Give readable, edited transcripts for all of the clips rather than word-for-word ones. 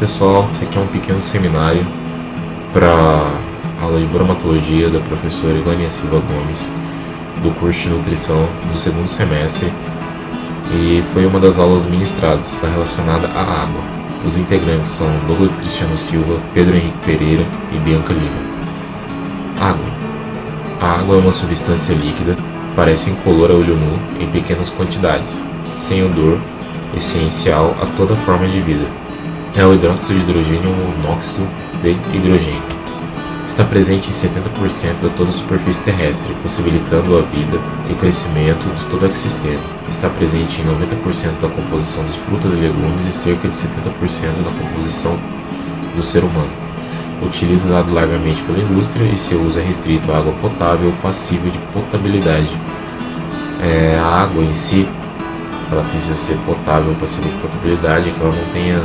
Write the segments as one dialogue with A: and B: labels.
A: pessoal, esse aqui é um pequeno seminário para aula de bromatologia da professora Ilânia Silva Gomes, do curso de nutrição do segundo semestre, e foi uma das aulas ministradas relacionada à água. Os integrantes são Douglas Cristiano Silva, Pedro Henrique Pereira e Bianca Lima. Água. A água é uma substância líquida, parece incolor a olho nu em pequenas quantidades, sem odor, essencial a toda forma de vida. É o hidróxido de hidrogênio ou monóxido de hidrogênio. Está presente em 70% de toda a superfície terrestre, possibilitando a vida e o crescimento de todo o ecossistema. Está presente em 90% da composição dos frutas e legumes e cerca de 70% da composição do ser humano. Utilizado largamente pela indústria e seu uso é restrito à água potável ou passível de potabilidade. A água em si, ela precisa ser potável ou passível de potabilidade, que ela não tenha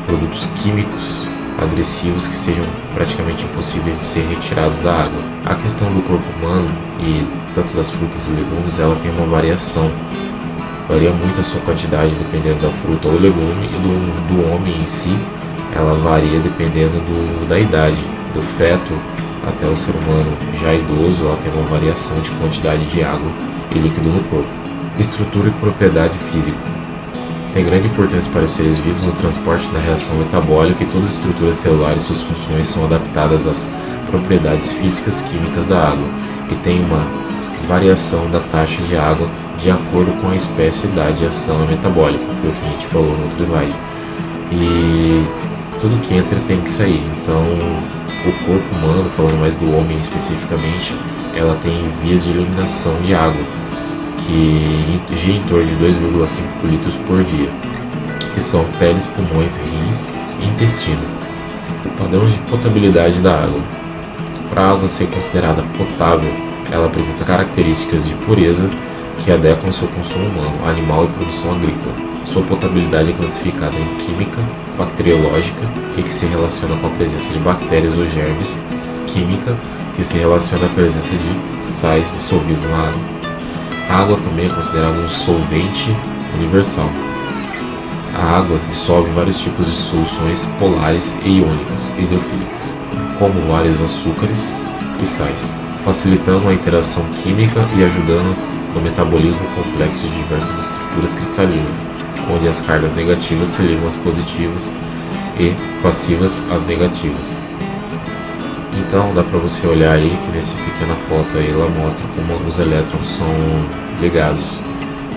A: produtos químicos agressivos que sejam praticamente impossíveis de ser retirados da água. A questão do corpo humano e tanto das frutas e legumes, ela tem uma variação. Varia muito a sua quantidade dependendo da fruta ou legume, e do homem em si, ela varia dependendo da idade. Do feto até o ser humano já idoso, ela tem uma variação de quantidade de água e líquido no corpo. Estrutura e propriedade física. Tem grande importância para os seres vivos no transporte da reação metabólica, e todas as estruturas celulares e suas funções são adaptadas às propriedades físicas químicas da água, e tem uma variação da taxa de água de acordo com a espécie e idade de ação metabólica, foi o que a gente falou no outro slide. E tudo que entra tem que sair. Então, o corpo humano, falando mais do homem especificamente, ela tem vias de eliminação de água, que gira em torno de 2,5 litros por dia, que são peles, pulmões, rins e intestino. Padrões de potabilidade da água. Para a água ser considerada potável, ela apresenta características de pureza que adequam ao seu consumo humano, animal e produção agrícola. Sua potabilidade é classificada em química, bacteriológica, e que se relaciona com a presença de bactérias ou germes; química, que se relaciona à presença de sais dissolvidos na água. A água também é considerada um solvente universal. A água dissolve vários tipos de soluções polares e iônicas, hidrofílicas, como vários açúcares e sais, facilitando a interação química e ajudando no metabolismo complexo de diversas estruturas cristalinas, onde as cargas negativas se ligam às positivas e passivas às negativas. Então dá para você olhar aí que nessa pequena foto aí ela mostra como os elétrons são ligados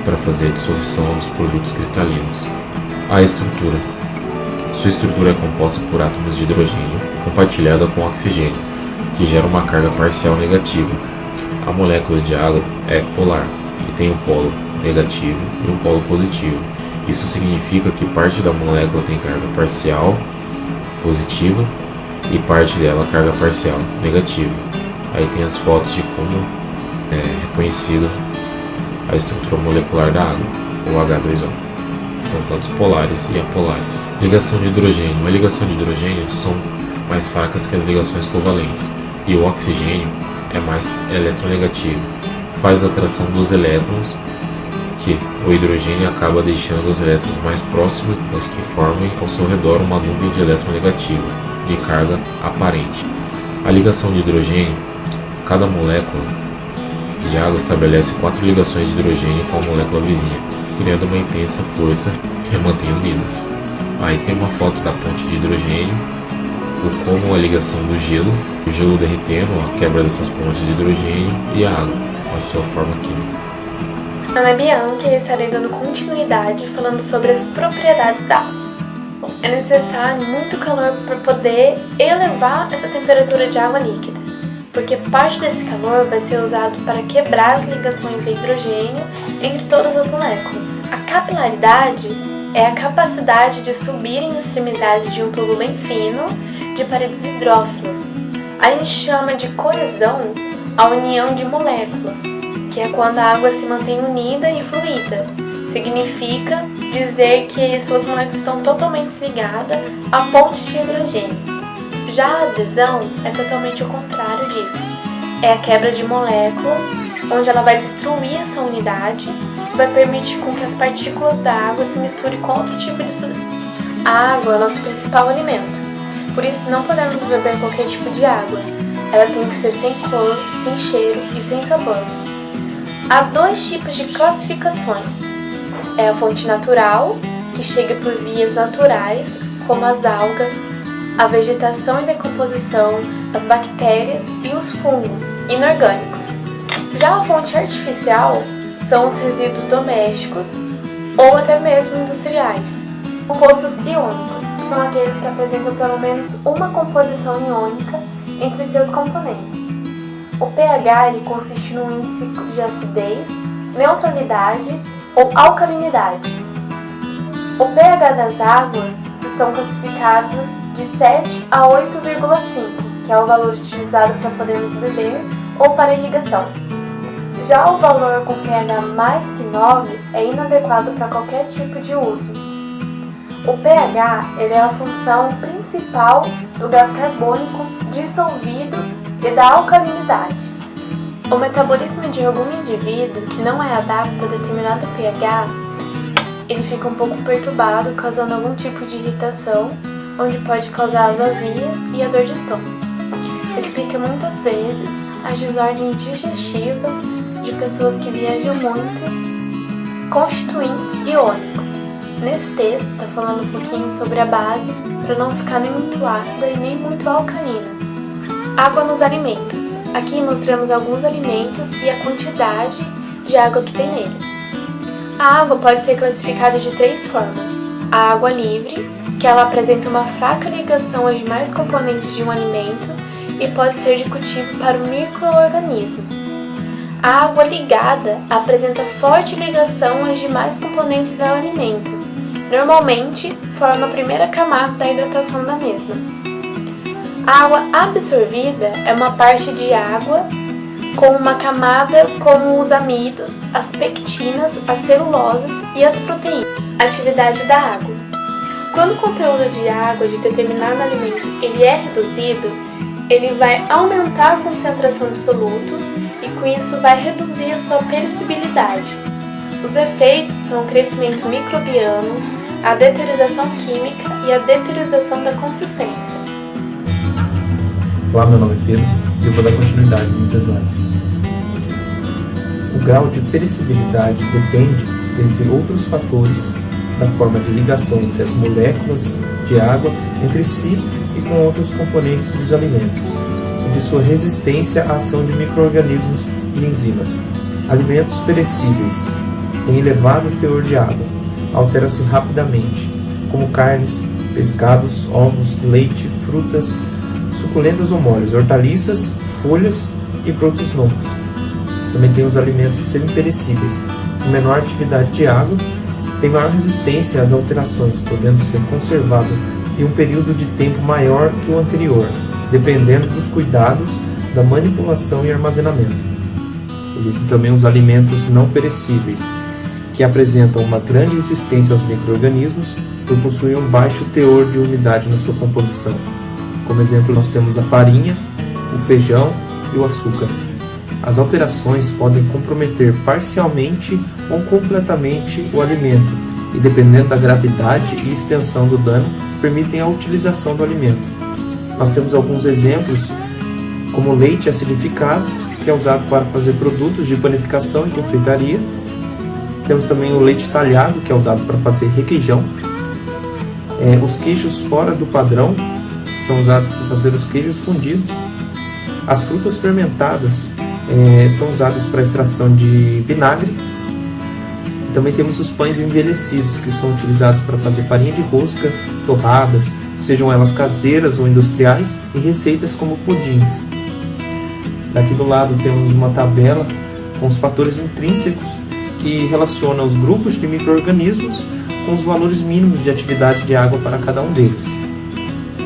A: para fazer a dissolução dos produtos cristalinos. A estrutura. Sua estrutura é composta por átomos de hidrogênio compartilhada com oxigênio, que gera uma carga parcial negativa. A molécula de água é polar e tem um polo negativo e um polo positivo. Isso significa que parte da molécula tem carga parcial positiva e parte dela carga parcial negativa. Aí tem as fotos de como é reconhecido a estrutura molecular da água, ou H2O, que são tanto polares e apolares. Ligação de hidrogênio. A ligação de hidrogênio são mais fracas que as ligações covalentes, e o oxigênio é mais eletronegativo. Faz a atração dos elétrons, que o hidrogênio acaba deixando os elétrons mais próximos, que formem ao seu redor uma nuvem de elétron negativo, de carga aparente. A ligação de hidrogênio. Cada molécula de água estabelece 4 ligações de hidrogênio com a molécula vizinha, criando uma intensa força que mantém unidas. Aí tem uma foto da ponte de hidrogênio, como a ligação do gelo, o gelo derretendo, a quebra dessas pontes de hidrogênio, e a água, a sua forma química.
B: Meu nome é Bianca e eu estarei dando continuidade falando sobre as propriedades da água. É necessário muito calor para poder elevar essa temperatura de água líquida, porque parte desse calor vai ser usado para quebrar as ligações de hidrogênio entre todas as moléculas. A capilaridade é a capacidade de subir em extremidades de um tubo bem fino de paredes hidrófilas. A gente chama de coesão a união de moléculas, que é quando a água se mantém unida e fluida. Significa dizer que suas moléculas estão totalmente ligadas a pontes de hidrogênio. Já a adesão é totalmente o contrário disso. É a quebra de moléculas, onde ela vai destruir essa unidade e vai permitir com que as partículas da água se misturem com outro tipo de substância. A água é o nosso principal alimento, por isso não podemos beber qualquer tipo de água. Ela tem que ser sem cor, sem cheiro e sem sabor. Há 2 tipos de classificações. É a fonte natural, que chega por vias naturais, como as algas, a vegetação em decomposição, as bactérias e os fungos inorgânicos. Já a fonte artificial são os resíduos domésticos ou até mesmo industriais. Compostos iônicos são aqueles que apresentam pelo menos uma composição iônica entre seus componentes. O pH ele consiste no índice de acidez, neutralidade ou alcalinidade. O pH das águas estão classificados de 7 a 8,5, que é o valor utilizado para podermos beber ou para irrigação. Já o valor com pH mais que 9 é inadequado para qualquer tipo de uso. O pH ele é a função principal do gás carbônico dissolvido e da alcalinidade. O metabolismo de algum indivíduo que não é adaptado a determinado pH, ele fica um pouco perturbado, causando algum tipo de irritação, onde pode causar as azias e a dor de estômago. Explica muitas vezes as desordens digestivas de pessoas que viajam muito, constituintes iônicos. Nesse texto está falando um pouquinho sobre a base, para não ficar nem muito ácida e nem muito alcalina. Água nos alimentos. Aqui mostramos alguns alimentos e a quantidade de água que tem neles. A água pode ser classificada de 3 formas. A água livre, que ela apresenta uma fraca ligação aos demais componentes de um alimento e pode ser de cultivo para o micro-organismo. A água ligada apresenta forte ligação aos demais componentes do alimento. Normalmente, forma a primeira camada da hidratação da mesma. A água absorvida é uma parte de água com uma camada como os amidos, as pectinas, as celulosas e as proteínas. Atividade da água. Quando o conteúdo de água de determinado alimento ele é reduzido, ele vai aumentar a concentração de soluto e com isso vai reduzir a sua perecibilidade. Os efeitos são o crescimento microbiano, a deuterização química e a deuterização da consistência.
C: Olá, meu nome é Pedro e eu vou dar continuidade nos slides. O grau de perecibilidade depende, entre outros fatores, da forma de ligação entre as moléculas de água entre si e com outros componentes dos alimentos, e de sua resistência à ação de micro-organismos e enzimas. Alimentos perecíveis têm elevado teor de água, alteram-se rapidamente, como carnes, pescados, ovos, leite, frutas, suculentas ou moles, hortaliças, folhas e produtos novos. Também tem os alimentos semi-perecíveis, com menor atividade de água, tem maior resistência às alterações, podendo ser conservado em um período de tempo maior que o anterior, dependendo dos cuidados da manipulação e armazenamento. Existem também os alimentos não perecíveis, que apresentam uma grande resistência aos micro-organismos por possuir um baixo teor de umidade na sua composição. Como exemplo, nós temos a farinha, o feijão e o açúcar. As alterações podem comprometer parcialmente ou completamente o alimento e, dependendo da gravidade e extensão do dano, permitem a utilização do alimento. Nós temos alguns exemplos, como o leite acidificado, que é usado para fazer produtos de panificação e confeitaria. Temos também o leite talhado, que é usado para fazer requeijão. Os queijos fora do padrão são usados para fazer os queijos fundidos. As frutas fermentadas são usadas para extração de vinagre. Também temos os pães envelhecidos, que são utilizados para fazer farinha de rosca, torradas, sejam elas caseiras ou industriais, e receitas como pudins. Daqui do lado temos uma tabela com os fatores intrínsecos que relacionam os grupos de micro-organismos com os valores mínimos de atividade de água para cada um deles.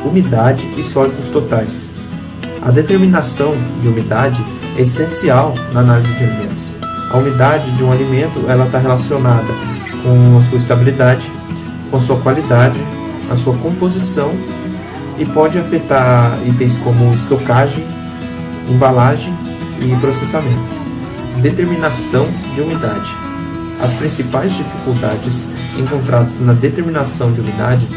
C: Umidade e sólidos totais. A determinação de umidade é essencial na análise de alimentos. A umidade de um alimento está relacionada com a sua estabilidade, com a sua qualidade, a sua composição e pode afetar itens como estocagem, embalagem e processamento. Determinação de umidade. As principais dificuldades encontradas na determinação de umidade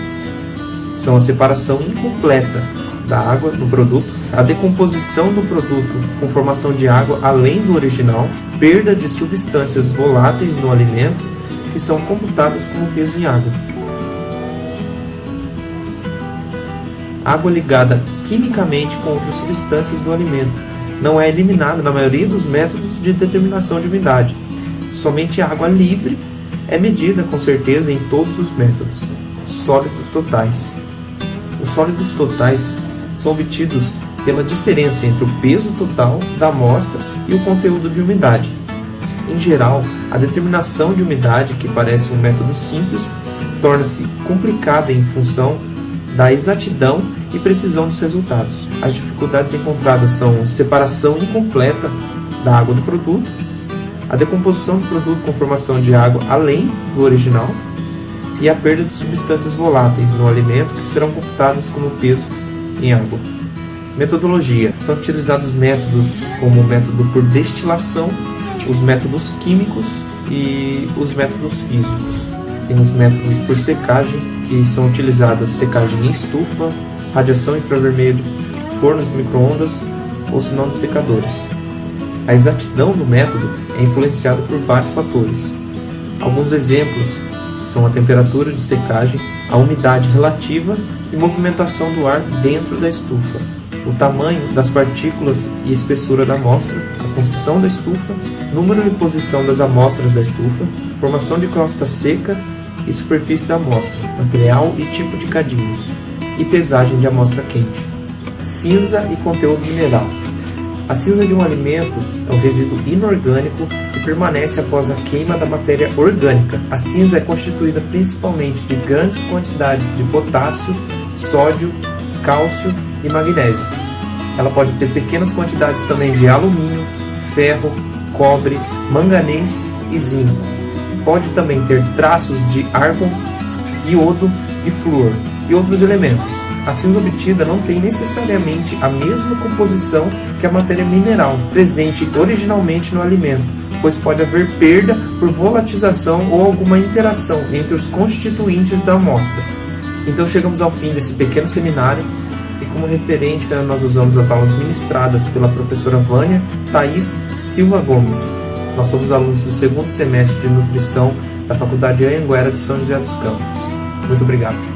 C: são a separação incompleta da água no produto, a decomposição do produto com formação de água além do original, perda de substâncias voláteis no alimento que são computadas como peso em água. Água ligada quimicamente com outras substâncias do alimento não é eliminada na maioria dos métodos de determinação de umidade. Somente a água livre é medida com certeza em todos os métodos. Sólidos totais. Os sólidos totais são obtidos pela diferença entre o peso total da amostra e o conteúdo de umidade. Em geral, a determinação de umidade, que parece um método simples, torna-se complicada em função da exatidão e precisão dos resultados. As dificuldades encontradas são separação incompleta da água do produto, a decomposição do produto com formação de água além do original e a perda de substâncias voláteis no alimento que serão computadas como peso em água. Metodologia. São utilizados métodos como o método por destilação, os métodos químicos e os métodos físicos. Tem os métodos por secagem, que são utilizadas secagem em estufa, radiação infravermelho, fornos micro-ondas ou sinal de secadores. A exatidão do método é influenciada por vários fatores. Alguns exemplos são a temperatura de secagem, a umidade relativa e movimentação do ar dentro da estufa, o tamanho das partículas e espessura da amostra, a construção da estufa, número e posição das amostras da estufa, formação de crosta seca e superfície da amostra, material e tipo de cadinhos, e pesagem de amostra quente. Cinza e conteúdo mineral. A cinza de um alimento é um resíduo inorgânico que permanece após a queima da matéria orgânica. A cinza é constituída principalmente de grandes quantidades de potássio, sódio, cálcio e magnésio. Ela pode ter pequenas quantidades também de alumínio, ferro, cobre, manganês e zinco. Pode também ter traços de árgon, iodo e flúor e outros elementos. A cinza obtida não tem necessariamente a mesma composição que a matéria mineral presente originalmente no alimento, pois pode haver perda por volatização ou alguma interação entre os constituintes da amostra. Então chegamos ao fim desse pequeno seminário e como referência nós usamos as aulas ministradas pela professora Vânia Thaís Silva Gomes. Nós somos alunos do segundo semestre de nutrição da Faculdade Anhanguera de São José dos Campos. Muito obrigado.